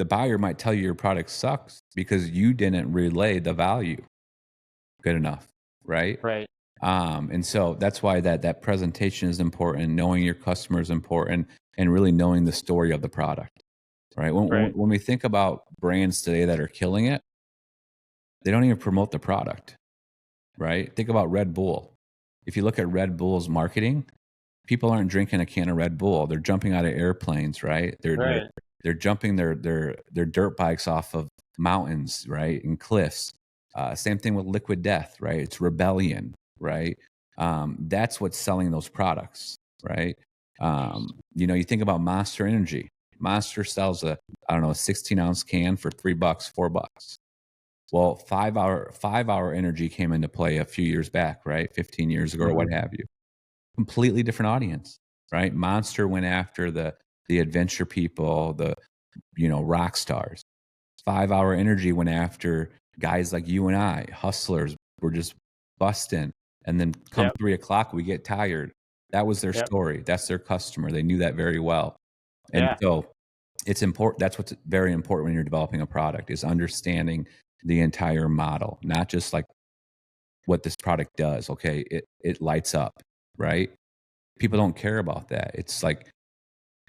the buyer might tell you your product sucks because you didn't relay the value good enough, right? Right. And so that's why that presentation is important, knowing your customer is important, and really knowing the story of the product, right? Right. When we think about brands today that are killing it, they don't even promote the product, right? Think about Red Bull. If you look at Red Bull's marketing, people aren't drinking a can of Red Bull. They're jumping out of airplanes, right? Right. They're jumping their dirt bikes off of mountains, right, and cliffs. Same thing with Liquid Death, right? It's rebellion, right? That's what's selling those products, right? You think about Monster Energy. Monster sells a 16-ounce can for $3, $4. Well, 5 hour energy came into play a few years back, right? 15 years ago or what have you. Completely different audience, right? Monster went after the adventure people, the rock stars. 5 hour energy went after guys like you and I, hustlers. We're just busting, and then come Yep. 3 o'clock, we get tired. That was their Yep. story. That's their customer. They knew that very well, and Yeah. so it's important. That's what's very important when you're developing a product is understanding the entire model, not just like what this product does. Okay, it lights up, right? People don't care about that. It's like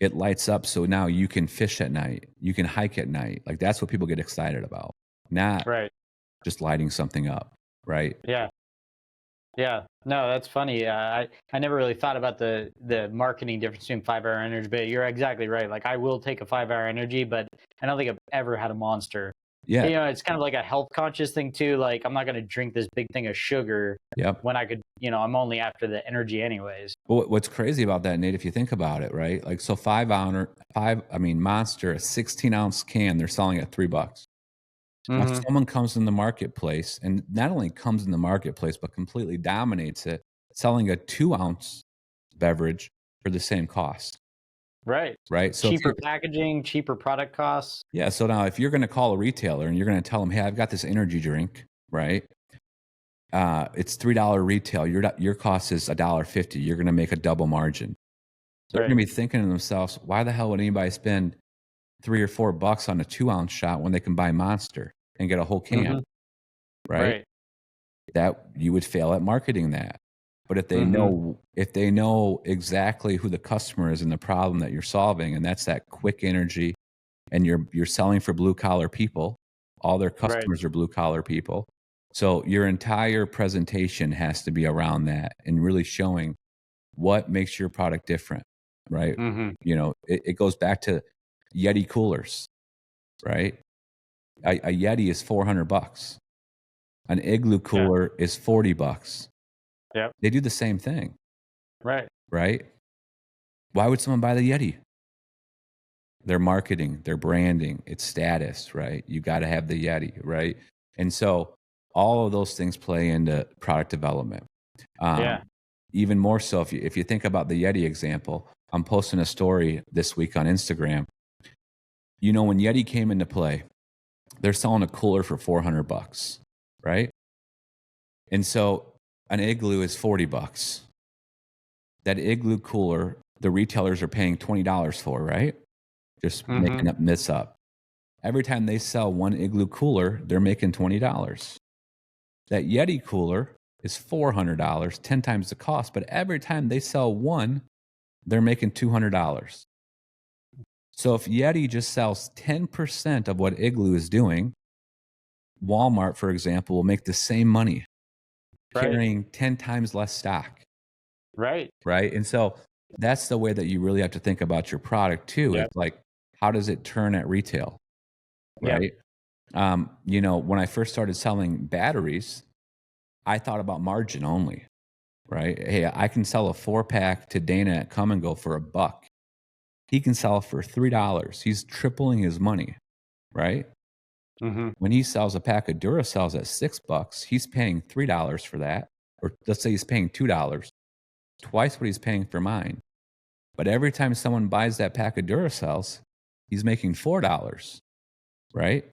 it lights up, so now you can fish at night, you can hike at night. Like that's what people get excited about, not Right. just lighting something up, right? Yeah. Yeah. No, that's funny. I never really thought about the marketing difference between 5 hour energy, but you're exactly right. Like I will take a 5 hour energy, but I don't think I've ever had a Monster. Yeah. It's kind of like a health conscious thing too. Like I'm not going to drink this big thing of sugar Yep. when I could, I'm only after the energy anyways. Well, what's crazy about that, Nate, if you think about it, right? Like, so Monster, a 16-ounce can, they're selling at $3. Now, Hmm. someone comes in the marketplace and not only comes in the marketplace, but completely dominates it, selling a 2-ounce beverage for the same cost, Right. right? So if Cheaper you're, packaging, cheaper product costs. yeah, so now if you're going to call a retailer and you're going to tell them, hey, I've got this energy drink, right? It's $3 retail. Your cost is $1.50. You're going to make a double margin. They're going to Right. be thinking to themselves, why the hell would anybody spend $3 or $4 on a 2-ounce shot when they can buy Monster and get a whole can, Hmm. right? Right. That you would fail at marketing that. But if they Hmm. know exactly who the customer is and the problem that you're solving, and that's that quick energy, and you're selling for blue collar people, all their Right. customers are blue collar people. So your entire presentation has to be around that and really showing what makes your product different, right? Hmm. It goes back to Yeti coolers, right? A Yeti is $400. An Igloo Yeah. cooler is $40. Yep. They do the same thing, Right. right? Why would someone buy the Yeti? Their marketing, their branding, its status, right? You got to have the Yeti, right? And so all of those things play into product development. Yeah. Even more so if you think about the Yeti example, I'm posting a story this week on Instagram. When Yeti came into play, they're selling a cooler for $400, right? And so an Igloo is $40. That Igloo cooler, the retailers are paying $20 for, right? Just Hmm. making this up. Every time they sell one Igloo cooler, they're making $20. That Yeti cooler is $400, 10 times the cost, but every time they sell one, they're making $200. So if Yeti just sells 10% of what Igloo is doing, Walmart, for example, will make the same money Right. carrying 10 times less stock, Right. right? And so that's the way that you really have to think about your product too. Yep. It's like, how does it turn at retail, Yep. right? When I first started selling batteries, I thought about margin only, right? Hey, I can sell a 4-pack to Dana at Come and Go for $1. He can sell it for $3. He's tripling his money, right? Hmm. When he sells a pack of Duracells at $6, he's paying $3 for that. Or let's say he's paying $2, twice what he's paying for mine. But every time someone buys that pack of Duracells, he's making $4, right?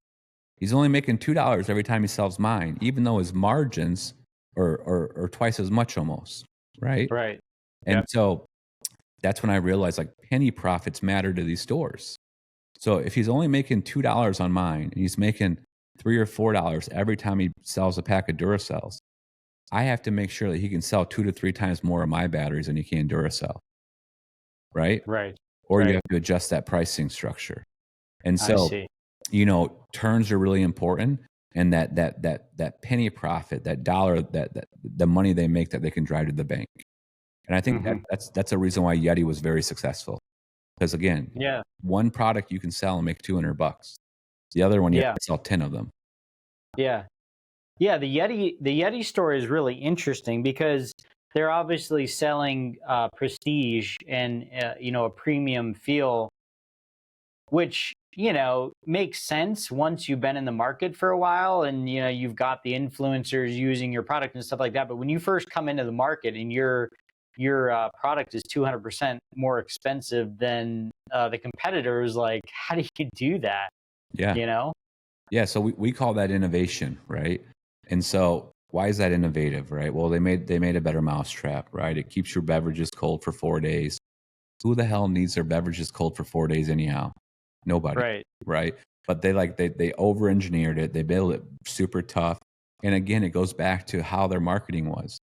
He's only making $2 every time he sells mine, even though his margins are twice as much almost, right? Right. And Yep. so that's when I realized like penny profits matter to these stores. So if he's only making $2 on mine and he's making $3 or $4 every time he sells a pack of Duracells, I have to make sure that he can sell 2 to 3 times more of my batteries than he can Duracell, right? Right. Or you Right. have to adjust that pricing structure. And I so, see. turns are really important, and that penny profit, that dollar, that the money they make that they can drive to the bank. And I think Hmm. that's a reason why Yeti was very successful. Because again, Yeah. one product you can sell and make $200. The other one you have Yeah. to sell 10 of them. Yeah. Yeah. The Yeti story is really interesting because they're obviously selling prestige and a premium feel, which makes sense once you've been in the market for a while and you've got the influencers using your product and stuff like that. But when you first come into the market and your product is 200% more expensive than the competitors, like, how do you do that? Yeah. You know? Yeah. So we call that innovation, right? And so why is that innovative, right? Well, they made a better mousetrap, right? It keeps your beverages cold for 4 days. Who the hell needs their beverages cold for 4 days anyhow? Nobody, Right. right? But they over engineered it. They built it super tough. And again, it goes back to how their marketing was.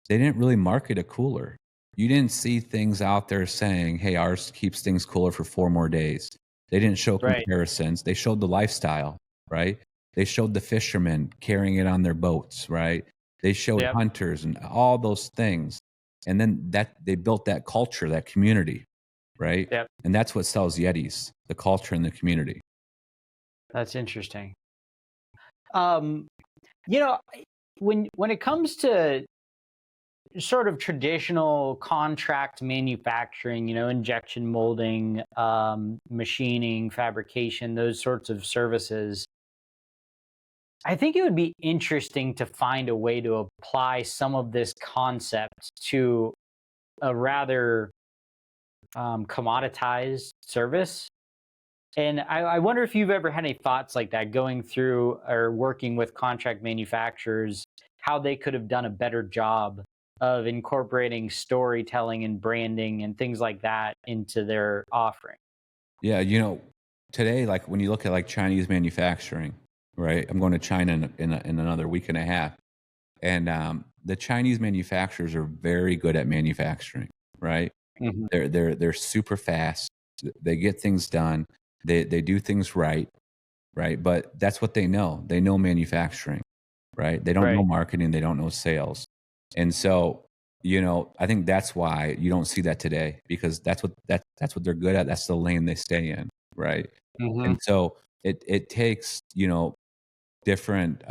They didn't really market a cooler. You didn't see things out there saying, "Hey, ours keeps things cooler for 4 more days." They didn't show Right. comparisons. They showed the lifestyle, right? They showed the fishermen carrying it on their boats, right? They showed Yep. hunters and all those things. And then that they built that culture, that community, right? Yep. And that's what sells Yetis, the culture and the community. That's interesting. Um, you know, when it comes to sort of traditional contract manufacturing, injection molding, machining, fabrication, those sorts of services, I think it would be interesting to find a way to apply some of this concept to a rather commoditized service. And I wonder if you've ever had any thoughts like that going through or working with contract manufacturers, how they could have done a better job of incorporating storytelling and branding and things like that into their offering. Yeah, today, like when you look at like Chinese manufacturing, right? I'm going to China in another week and a half, and the Chinese manufacturers are very good at manufacturing, right? Hmm. They're super fast. They get things done. They do things right, right? But that's what they know. They know manufacturing, right? They don't know Right. marketing. They don't know sales, and so I think that's why you don't see that today because that's what they're good at. That's the lane they stay in, right? Hmm. And so it takes different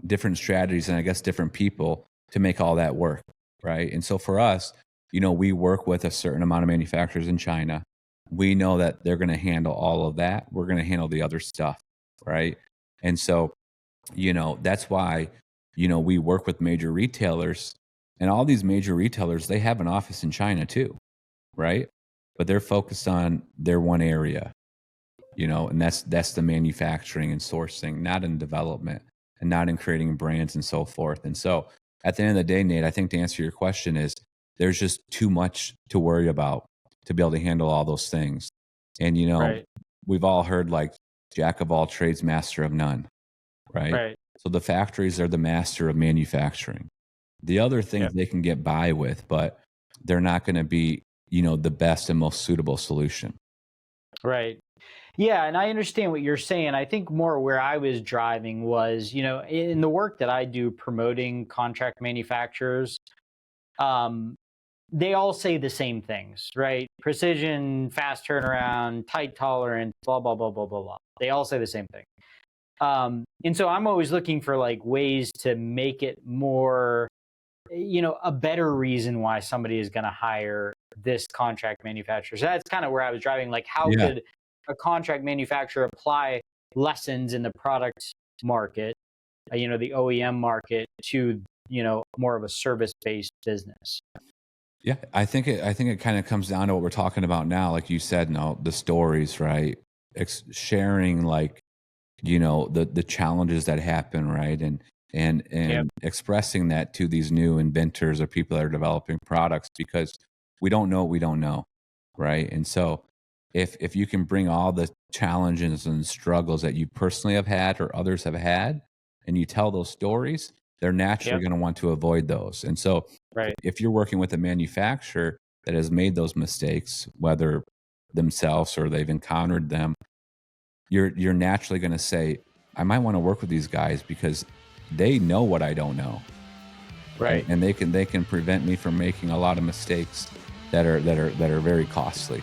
different strategies and I guess different people to make all that work, right? And so for us, we work with a certain amount of manufacturers in China. We know that they're going to handle all of that. We're going to handle the other stuff, right? And so, that's why, we work with major retailers and all these major retailers, they have an office in China too, right? But they're focused on their one area, and that's the manufacturing and sourcing, not in development and not in creating brands and so forth. And so at the end of the day, Nate, I think to answer your question is there's just too much to worry about to be able to handle all those things. And Right. we've all heard like jack of all trades, master of none, right? Right. So the factories are the master of manufacturing. The other things Yep. they can get by with, but they're not going to be, the best and most suitable solution. Right. Yeah, and I understand what you're saying. I think more where I was driving was, in the work that I do promoting contract manufacturers, um, they all say the same things, right? Precision, fast turnaround, tight tolerance, blah, blah, blah, blah, blah, blah. They all say the same thing. And so I'm always looking for like ways to make it more, a better reason why somebody is going to hire this contract manufacturer. So that's kind of where I was driving. Like, how Yeah. could a contract manufacturer apply lessons in the product market, the OEM market to, more of a service based business? Yeah, I think it kind of comes down to what we're talking about now, like you said, no, the stories, right? Sharing like the challenges that happen, right? And Yep. and expressing that to these new inventors or people that are developing products because we don't know what we don't know, right? And so if you can bring all the challenges and struggles that you personally have had or others have had, and you tell those stories, they're naturally Yep. going to want to avoid those. And so Right. if you're working with a manufacturer that has made those mistakes, whether themselves or they've encountered them, you're naturally going to say, I might want to work with these guys because they know what I don't know. Right. And they can prevent me from making a lot of mistakes that are very costly.